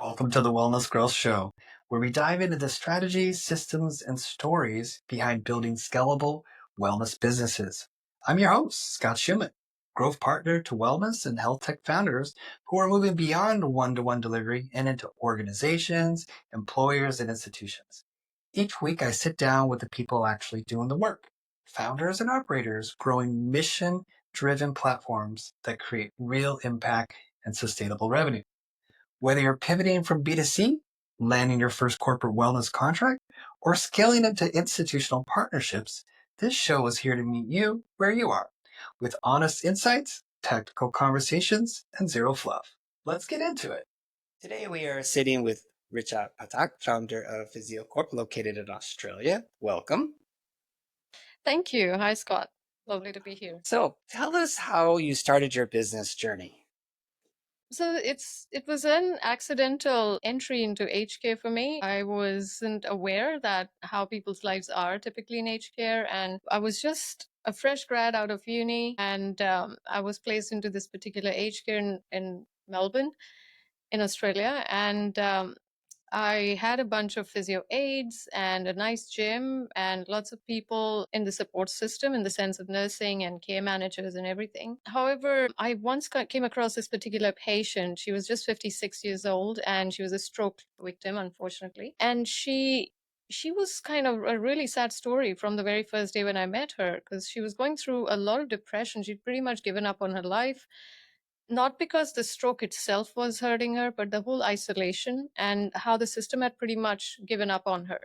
Welcome to the Wellness Growth Show, where we dive into the strategies, systems, and stories behind building scalable wellness businesses. I'm your host, Scott Schumann, growth partner to wellness and health tech founders who are moving beyond one-to-one delivery and into organizations, employers, and institutions. Each week, I sit down with the people actually doing the work, founders and operators growing mission-driven platforms that create real impact and sustainable revenue. Whether you're pivoting from B2C, landing your first corporate wellness contract, or scaling into institutional partnerships, this show is here to meet you where you are with honest insights, tactical conversations, and zero fluff. Let's get into it. Today we are sitting with Richa Patak, founder of PhysioCorp, located in Australia. Welcome. Thank you. Hi, Scott. Lovely to be here. So tell us how you started your business journey. So it was an accidental entry into aged care for me. I wasn't aware that how people's lives are typically in aged care, and I was just a fresh grad out of uni, and I was placed into this particular aged care in Melbourne, in Australia, and I had a bunch of physio aides and a nice gym and lots of people in the support system in the sense of nursing and care managers and everything. However, I once came across this particular patient. She was just 56 years old and she was a stroke victim, unfortunately. And she was kind of a really sad story from the very first day when I met her because she was going through a lot of depression. She'd pretty much given up on her life, not because the stroke itself was hurting her, but the whole isolation and how the system had pretty much given up on her.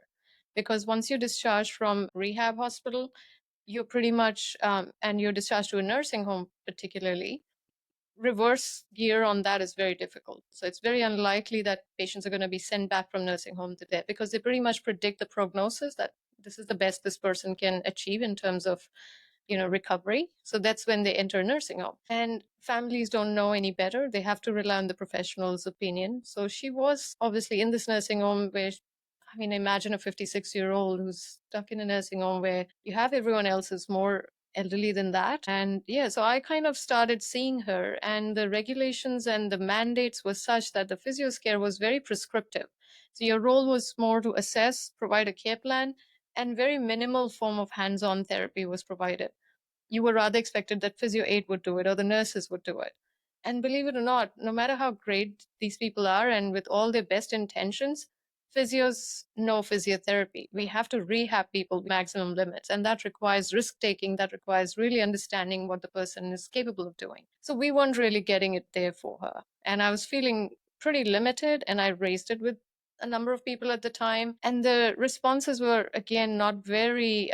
Because once you're discharged from rehab hospital, you're pretty much, and you're discharged to a nursing home, particularly, reverse gear on that is very difficult. So it's very unlikely that patients are going to be sent back from nursing home to there because they pretty much predict the prognosis that this is the best this person can achieve in terms of recovery. So that's when they enter a nursing home, and families don't know any better. They have to rely on the professional's opinion. So she was obviously in this nursing home where, I mean, imagine a 56-year-old who's stuck in a nursing home where you have everyone else who's more elderly than that. And yeah, so I kind of started seeing her, and the regulations and the mandates were such that the physio's care was very prescriptive. So your role was more to assess, provide a care plan, and very minimal form of hands-on therapy was provided. You were rather expected that physio aid would do it or the nurses would do it. And believe it or not, no matter how great these people are and with all their best intentions, physios know physiotherapy. We have to rehab people maximum limits, and that requires risk taking, that requires really understanding what the person is capable of doing. So we weren't really getting it there for her. And I was feeling pretty limited, and I raised it with a number of people at the time, and the responses were again not very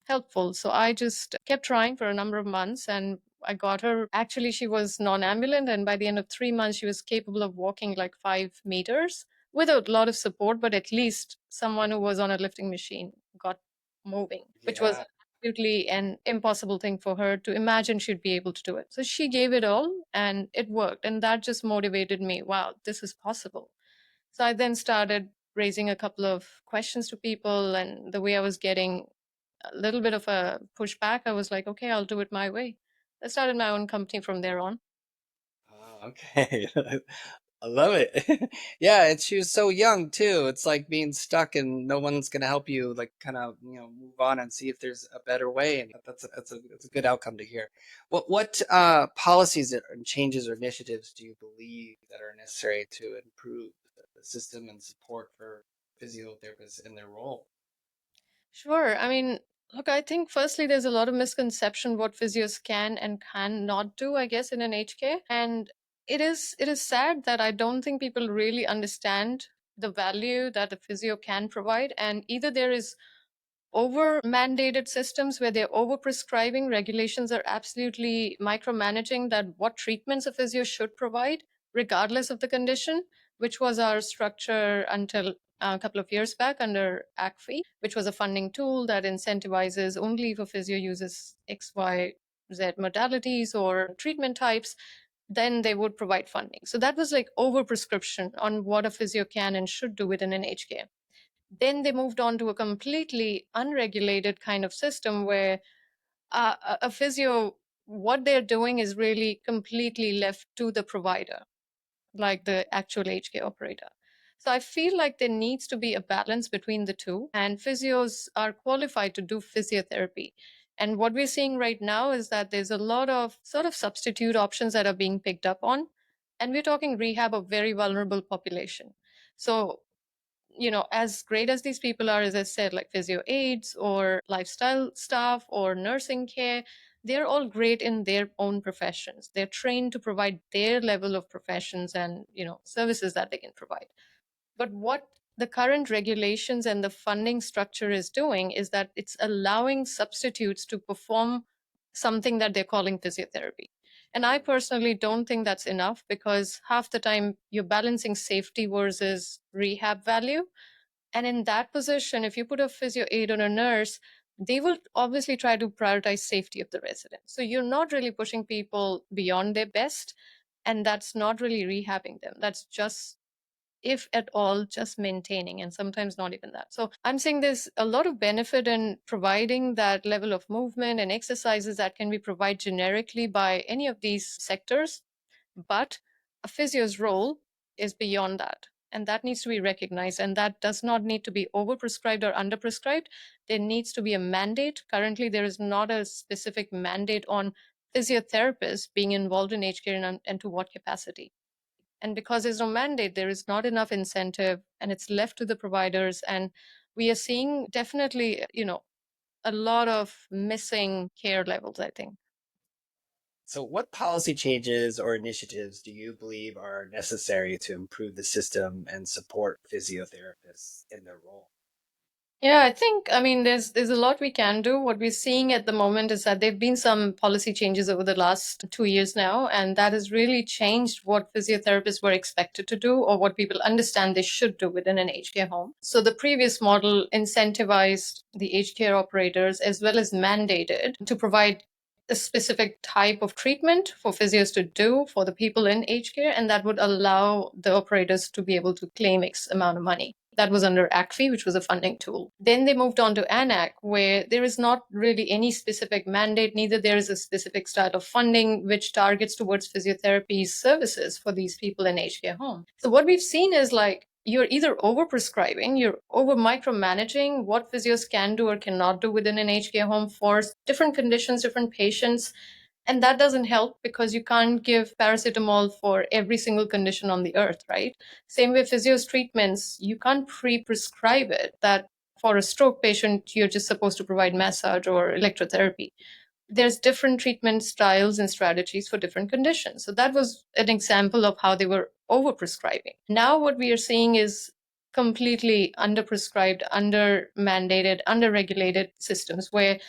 helpful. So I just kept trying for a number of months, and I got her. Actually, she was non-ambulant, and by the end of 3 months, she was capable of walking like 5 meters with a lot of support, but at least someone who was on a lifting machine got moving, which was absolutely an impossible thing for her to imagine she'd be able to do it. So she gave it all and it worked. And that just motivated me. Wow, this is possible. So I then started raising a couple of questions to people, and the way I was getting a little bit of a pushback, I was like, okay, I'll do it my way. I started my own company from there on. Oh, okay. I love it. Yeah, and she was so young too. It's like being stuck and no one's gonna help you, like kind of, move on and see if there's a better way. And that's a good outcome to hear. What policies and changes or initiatives do you believe that are necessary to improve the system and support for physiotherapists in their role? Sure. I mean, look, I think firstly, there's a lot of misconception what physios can and cannot do, I guess, in an HK. And it is sad that I don't think people really understand the value that a physio can provide. And either there is over mandated systems where they're over prescribing, regulations are absolutely micromanaging that what treatments a physio should provide regardless of the condition, which was our structure until a couple of years back under ACFI, which was a funding tool that incentivizes only if a physio uses XYZ modalities or treatment types, then they would provide funding. So that was like over prescription on what a physio can and should do within an HK. Then they moved on to a completely unregulated kind of system where a physio, what they're doing is really completely left to the provider, like the actual HK operator. So I feel like there needs to be a balance between the two, and physios are qualified to do physiotherapy. And what we're seeing right now is that there's a lot of sort of substitute options that are being picked up on. And we're talking rehab of very vulnerable population. So, as great as these people are, as I said, like physio aides or lifestyle staff or nursing care, they're all great in their own professions. They're trained to provide their level of professions and, services that they can provide. But what the current regulations and the funding structure is doing is that it's allowing substitutes to perform something that they're calling physiotherapy. And I personally don't think that's enough, because half the time you're balancing safety versus rehab value. And in that position, if you put a physio aid on a nurse, they will obviously try to prioritize safety of the resident. So you're not really pushing people beyond their best, and that's not really rehabbing them. That's just, if at all, just maintaining, and sometimes not even that. So I'm saying there's a lot of benefit in providing that level of movement and exercises that can be provided generically by any of these sectors. But a physio's role is beyond that. And that needs to be recognized. And that does not need to be overprescribed or underprescribed. There needs to be a mandate. Currently, there is not a specific mandate on physiotherapists being involved in aged care, and to what capacity. And because there's no mandate, there is not enough incentive, and it's left to the providers. And we are seeing definitely, a lot of missing care levels, I think. So, what policy changes or initiatives do you believe are necessary to improve the system and support physiotherapists in their role? Yeah, I mean, there's a lot we can do. What we're seeing at the moment is that there've been some policy changes over the last 2 years now, and that has really changed what physiotherapists were expected to do, or what people understand they should do within an aged care home. So the previous model incentivized the aged care operators, as well as mandated to provide a specific type of treatment for physios to do for the people in aged care, and that would allow the operators to be able to claim X amount of money. That was under ACFI, which was a funding tool. Then they moved on to ANAC, where there is not really any specific mandate, neither there is a specific style of funding which targets towards physiotherapy services for these people in aged care home. So what we've seen is, like, you're either over-prescribing, you're over-micromanaging what physios can do or cannot do within an aged care home for different conditions, different patients. And that doesn't help, because you can't give paracetamol for every single condition on the earth, right? Same with physio's treatments, you can't pre-prescribe it that for a stroke patient, you're just supposed to provide massage or electrotherapy. There's different treatment styles and strategies for different conditions. So that was an example of how they were over-prescribing. Now what we are seeing is completely under-prescribed, under-mandated, under-regulated systems, where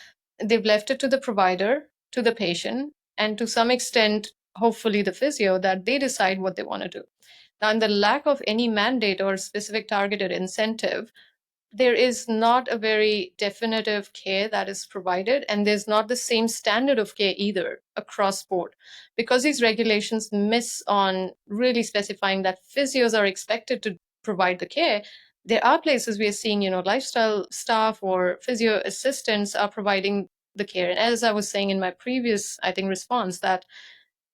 they've left it to the provider, to the patient, and to some extent, hopefully the physio, that they decide what they want to do. Now, in the lack of any mandate or specific targeted incentive, there is not a very definitive care that is provided, and there's not the same standard of care either across board, because these regulations miss on really specifying that physios are expected to provide the care. There are places we are seeing, lifestyle staff or physio assistants are providing the care. And as I was saying in my previous, I think, response, that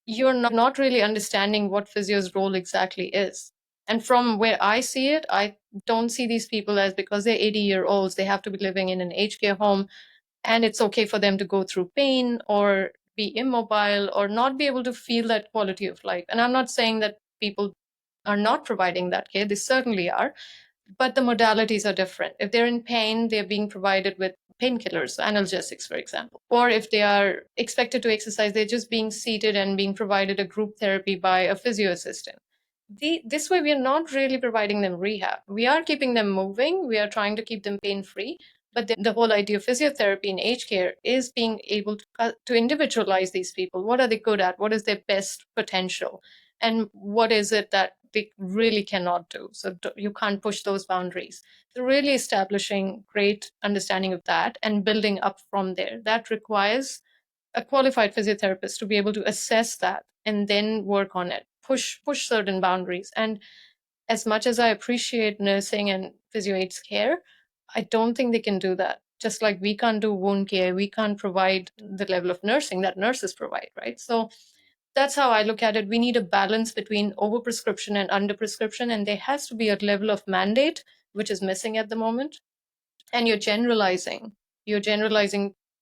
you're not really understanding what physio's role exactly is. And from where I see it, I don't see these people as, because they're 80-year-olds, they have to be living in an aged care home, and it's okay for them to go through pain or be immobile or not be able to feel that quality of life. And I'm not saying that people are not providing that care, they certainly are, but the modalities are different. If they're in pain, they're being provided with painkillers, analgesics, for example. Or if they are expected to exercise, they're just being seated and being provided a group therapy by a physio assistant. This way, we are not really providing them rehab. We are keeping them moving. We are trying to keep them pain free. But the whole idea of physiotherapy in aged care is being able to individualize these people. What are they good at? What is their best potential? And what is it that they really cannot do? So you can't push those boundaries. So really establishing great understanding of that and building up from there. That requires a qualified physiotherapist to be able to assess that and then work on it, push certain boundaries. And as much as I appreciate nursing and physio aids care, I don't think they can do that. Just like we can't do wound care, we can't provide the level of nursing that nurses provide, right? So That's how I look at it. We need a balance between overprescription and underprescription, and there has to be a level of mandate, which is missing at the moment. And you're generalizing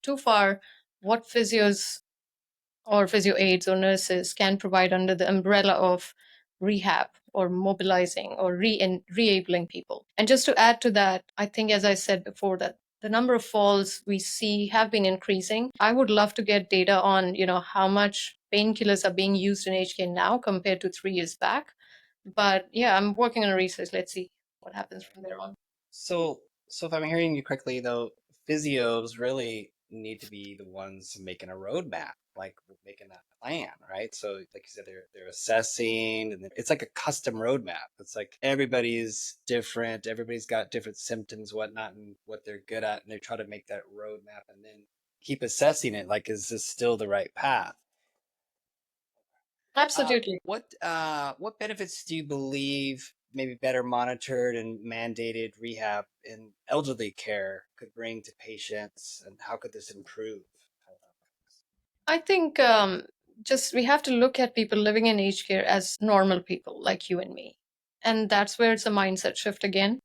too far what physios or physio aides or nurses can provide under the umbrella of rehab or mobilizing or re-enabling people. And just to add to that, I think, as I said before, that the number of falls we see have been increasing. I would love to get data on, how much painkillers are being used in HK now compared to 3 years back. But yeah, I'm working on research. Let's see what happens from there on. So if I'm hearing you correctly, though, physios really need to be the ones making a roadmap, like making that plan, right? So, like you said, they're assessing, and it's like a custom roadmap. It's like everybody's different, everybody's got different symptoms, whatnot, and what they're good at, and they try to make that roadmap, and then keep assessing it. Like, is this still the right path? Absolutely. What benefits do you believe maybe better monitored and mandated rehab in elderly care could bring to patients, and how could this improve? I think just we have to look at people living in aged care as normal people like you and me. And that's where it's a mindset shift again.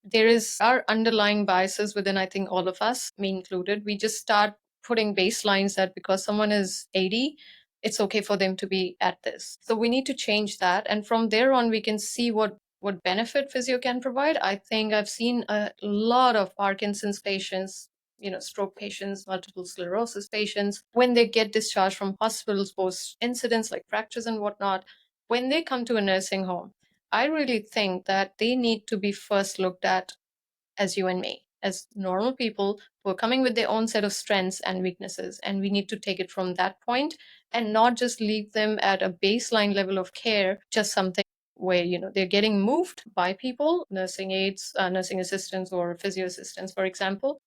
There is our underlying biases within, I think, all of us, me included. We just start putting baselines that because someone is 80, it's okay for them to be at this. So we need to change that. And from there on, we can see what benefit physio can provide. I think I've seen a lot of Parkinson's patients, stroke patients, multiple sclerosis patients, when they get discharged from hospitals post incidents like fractures and whatnot, when they come to a nursing home, I really think that they need to be first looked at as you and me, as normal people who are coming with their own set of strengths and weaknesses. And we need to take it from that point and not just leave them at a baseline level of care, just something where, they're getting moved by people, nursing aides, nursing assistants, or physio assistants, for example.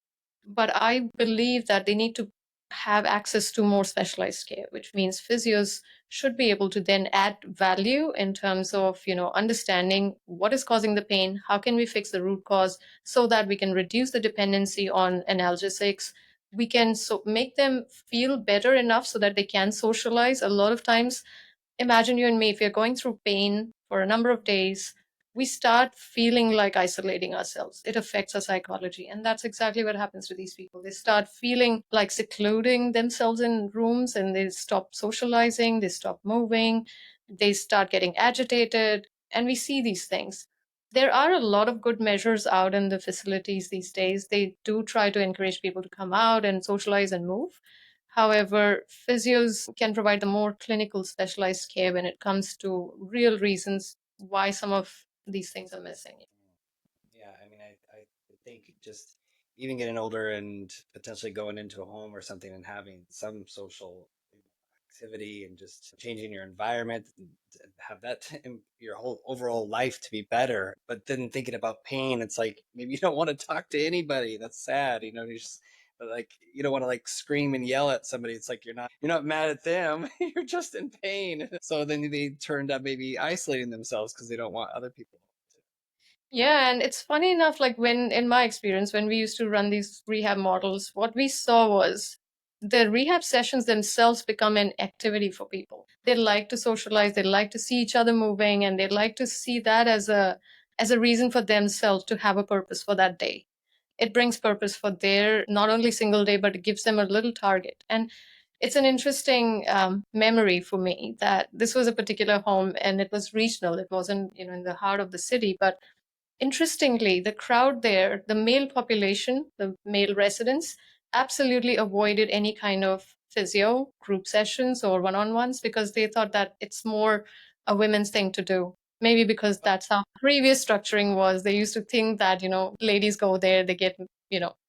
But I believe that they need to have access to more specialized care, which means physios should be able to then add value in terms of, understanding what is causing the pain, how can we fix the root cause so that we can reduce the dependency on analgesics. We can make them feel better enough so that they can socialize. A lot of times, imagine you and me, if you're going through pain for a number of days, we start feeling like isolating ourselves. It affects our psychology. And that's exactly what happens to these people. They start feeling like secluding themselves in rooms, and they stop socializing, they stop moving, they start getting agitated. And we see these things. There are a lot of good measures out in the facilities these days. They do try to encourage people to come out and socialize and move. However, physios can provide the more clinical specialized care when it comes to real reasons why some of these things are missing. Yeah, I mean, I think just even getting older and potentially going into a home or something and having some social activity and just changing your environment and have that in your whole overall life to be better. But then thinking about pain, it's like maybe you don't want to talk to anybody. That's sad, you just but like you don't want to like scream and yell at somebody. It's like you're not mad at them. You're just in pain. So then they turned up maybe isolating themselves because they don't want other people to. Yeah, and it's funny enough, like when, in my experience, when we used to run these rehab models, what we saw was the rehab sessions themselves become an activity for people. They like to socialize, they like to see each other moving, and they like to see that as a reason for themselves to have a purpose for that day. It brings purpose for their not only single day, but it gives them a little target. And it's an interesting memory for me that this was a particular home and it was regional. It wasn't, in the heart of the city, but interestingly, the crowd there, the male population, the male residents, absolutely avoided any kind of physio group sessions or one on ones because they thought that it's more a women's thing to do. Maybe because that's how previous structuring was. They used to think that, ladies go there, they get,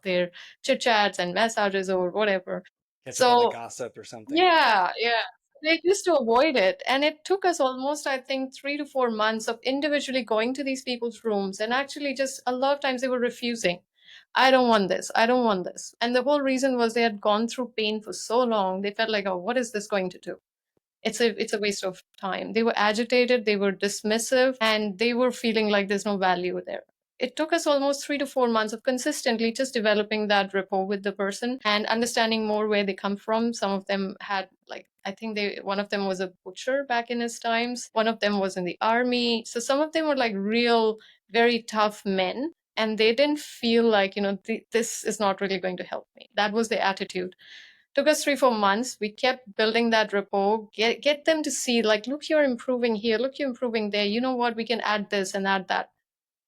their chit chats and massages or whatever. Catch up on the So gossip or something. yeah, yeah. They used to avoid it. And it took us almost, I think, 3 to 4 months of individually going to these people's rooms. And actually, just a lot of times they were refusing. I don't want this. I don't want this. And the whole reason was they had gone through pain for so long. They felt like, oh, what is this going to do? It's a waste of time. They were agitated, they were dismissive, and they were feeling like there's no value there. it took us almost 3 to 4 months of consistently just developing that rapport with the person and understanding more where they come from. Some of them had, like, I think one of them was a butcher back in his times. One of them was in the army. So some of them were like real, very tough men. And they didn't feel like, this is not really going to help me. That was the attitude. Took us 3 4 months. We kept building that rapport, get them to see, like, look, you're improving here, look, you're improving there. You know what, we can add this and add that.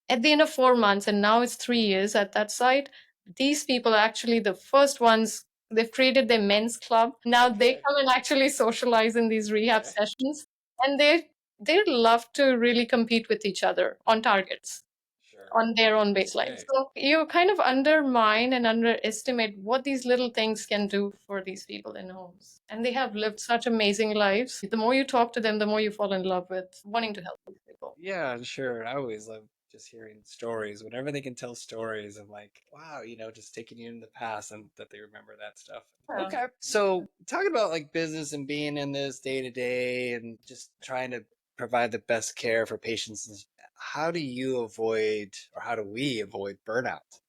At the end of 4 months, and now it's 3 years at that site, these people are actually the first ones. They've created their men's club. Now they Okay. come and actually socialize in these rehab Okay. sessions, and they love to really compete with each other on targets Sure. on their own That's baseline. great. So you kind of undermine and underestimate what these little things can do for these people in homes. And they have lived such amazing lives. The more you talk to them, the more you fall in love with wanting to help these people. Yeah, sure. I always love just hearing stories. Whenever they can tell stories, I'm like, wow, just taking you in the past and that they remember that stuff. Yeah. Okay. So talking about like business and being in this day to day and just trying to provide the best care for patients, how do you avoid or how do we avoid burnout?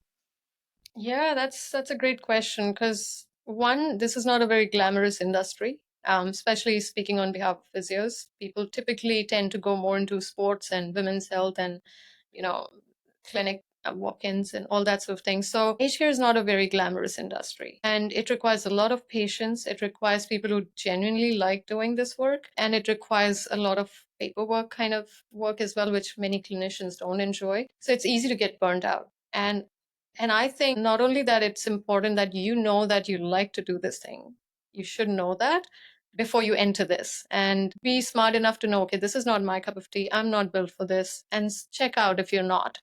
Yeah, that's a great question because one, this is not a very glamorous industry. Especially speaking on behalf of physios, people typically tend to go more into sports and women's health and, you know, clinic walk-ins and all that sort of thing. So aged care is not a very glamorous industry, and it requires a lot of patience. It requires people who genuinely like doing this work, and it requires a lot of paperwork kind of work as well, which many clinicians don't enjoy. So it's easy to get burned out. And I think not only that, it's important that you know that you like to do this thing. You should know that before you enter this and be smart enough to know, okay, this is not my cup of tea. I'm not built for this. And check out if you're not.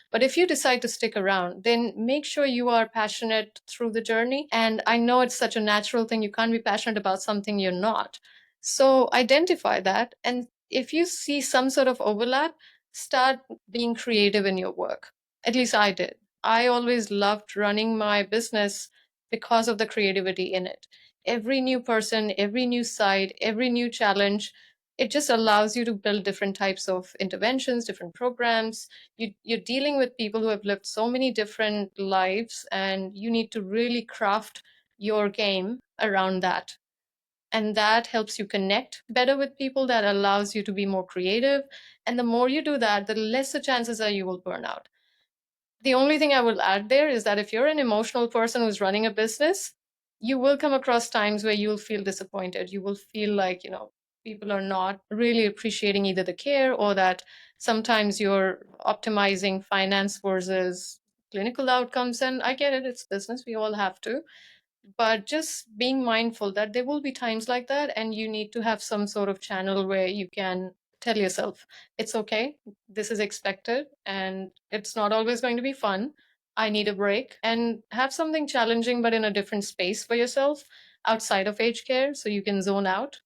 But if you decide to stick around, then make sure you are passionate through the journey. And I know it's such a natural thing. You can't be passionate about something you're not. So identify that. And if you see some sort of overlap, start being creative in your work. At least I did. I always loved running my business because of the creativity in it. Every new person, every new site, every new challenge, it just allows you to build different types of interventions, different programs. You're dealing with people who have lived so many different lives, and you need to really craft your game around that. And that helps you connect better with people, that allows you to be more creative. And the more you do that, the less the chances are you will burn out. The only thing I will add there is that if you're an emotional person who's running a business, you will come across times where you'll feel disappointed. You will feel like, people are not really appreciating either the care, or that sometimes you're optimizing finance versus clinical outcomes. And I get it, it's business, we all have to. But just being mindful that there will be times like that, and you need to have some sort of channel where you can tell yourself, it's okay, this is expected, and it's not always going to be fun. I need a break, and have something challenging but in a different space for yourself outside of aged care so you can zone out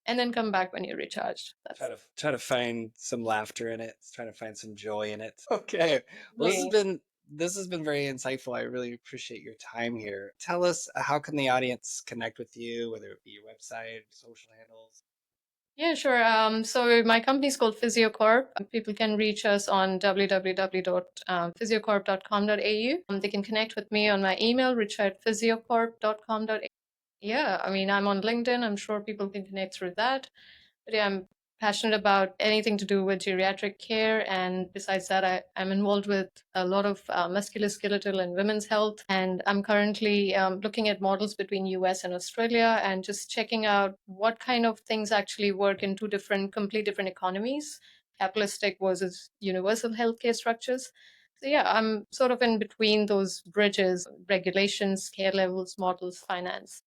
and then come back when you're recharged. That's Try to find some laughter in it. Try to find some joy in it. Okay. Well, really. this has been very insightful. I really appreciate your time here. Tell us, how can the audience connect with you, whether it be your website, social handles? Yeah, sure. So my company is called PhysioCorp. People can reach us on www.physiocorp.com.au. They can connect with me on my email, richard@physiocorp.com.au. Yeah, I mean, I'm on LinkedIn. I'm sure people can connect through that. But yeah, I'm passionate about anything to do with geriatric care. And besides that, I'm involved with a lot of musculoskeletal and women's health. And I'm currently looking at models between US and Australia and just checking out what kind of things actually work in two different, complete different economies, capitalistic versus universal healthcare structures. So yeah, I'm sort of in between those bridges, regulations, care levels, models, finance.